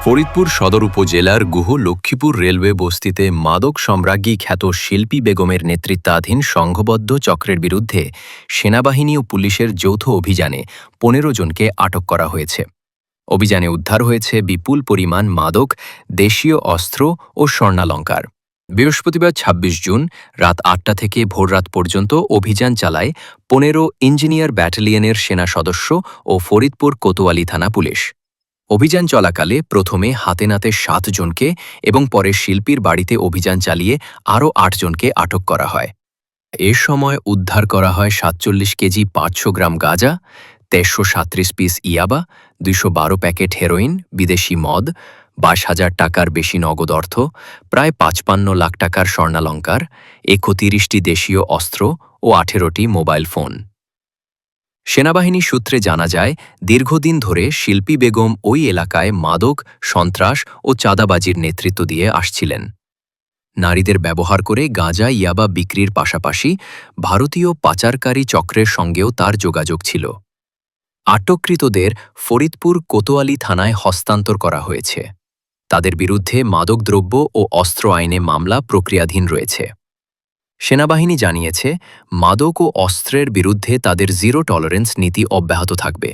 ফরিদপুর সদর উপজেলার গুহ লক্ষ্মীপুর রেলওয়ে বস্তিতে মাদক সম্রাজ্ঞী খ্যাত শিল্পী বেগমের নেতৃত্বাধীন সংঘবদ্ধ চক্রের বিরুদ্ধে সেনাবাহিনী ও পুলিশের যৌথ অভিযানে ১৫ জনকে আটক করা হয়েছে। অভিযানে উদ্ধার হয়েছে বিপুল পরিমাণ মাদক, দেশীয় অস্ত্র ও স্বর্ণালঙ্কার। বৃহস্পতিবার ২৬ জুন রাত ৮টা থেকে ভোররাত পর্যন্ত অভিযান চালায় ১৫ ইঞ্জিনিয়ার ব্যাটালিয়নের সেনা সদস্য ও ফরিদপুর কোতোয়ালি থানা পুলিশ। অভিযান চলাকালে প্রথমে হাতে নাতে ৭ জনকে এবং পরে শিল্পীর বাড়িতে অভিযান চালিয়ে আরও ৮ জনকে আটক করা হয়। এ সময় উদ্ধার করা হয় ৪৭ কেজি ৫০০ গ্রাম গাঁজা, ১৩৩৭ পিস ইয়াবা, ২১২ প্যাকেট হেরোইন, বিদেশি মদ, ২২,০০০ টাকার বেশি নগদ অর্থ, প্রায় ৫৫ লাখ টাকার স্বর্ণালঙ্কার, ৩১টি দেশীয় অস্ত্র ও ১৮টি মোবাইল ফোন। সেনাবাহিনী সূত্রে জানা যায়, দীর্ঘদিন ধরে শিল্পী বেগম ওই এলাকায় মাদক, সন্ত্রাস ও চাঁদাবাজির নেতৃত্ব দিয়ে আসছিলেন। নারীদের ব্যবহার করে গাঁজা ইয়াবা বিক্রির পাশাপাশি ভারতীয় পাচারকারী চক্রের সঙ্গেও তার যোগাযোগ ছিল। আটককৃতদের ফরিদপুর কোতোয়ালি থানায় হস্তান্তর করা হয়েছে। তাদের বিরুদ্ধে মাদকদ্রব্য ও অস্ত্র আইনে মামলা প্রক্রিয়াধীন রয়েছে। সেনাবাহিনী জানিয়েছে, মাদক ও অস্ত্রের বিরুদ্ধে তাদের জিরো টলারেন্স নীতি অব্যাহত থাকবে।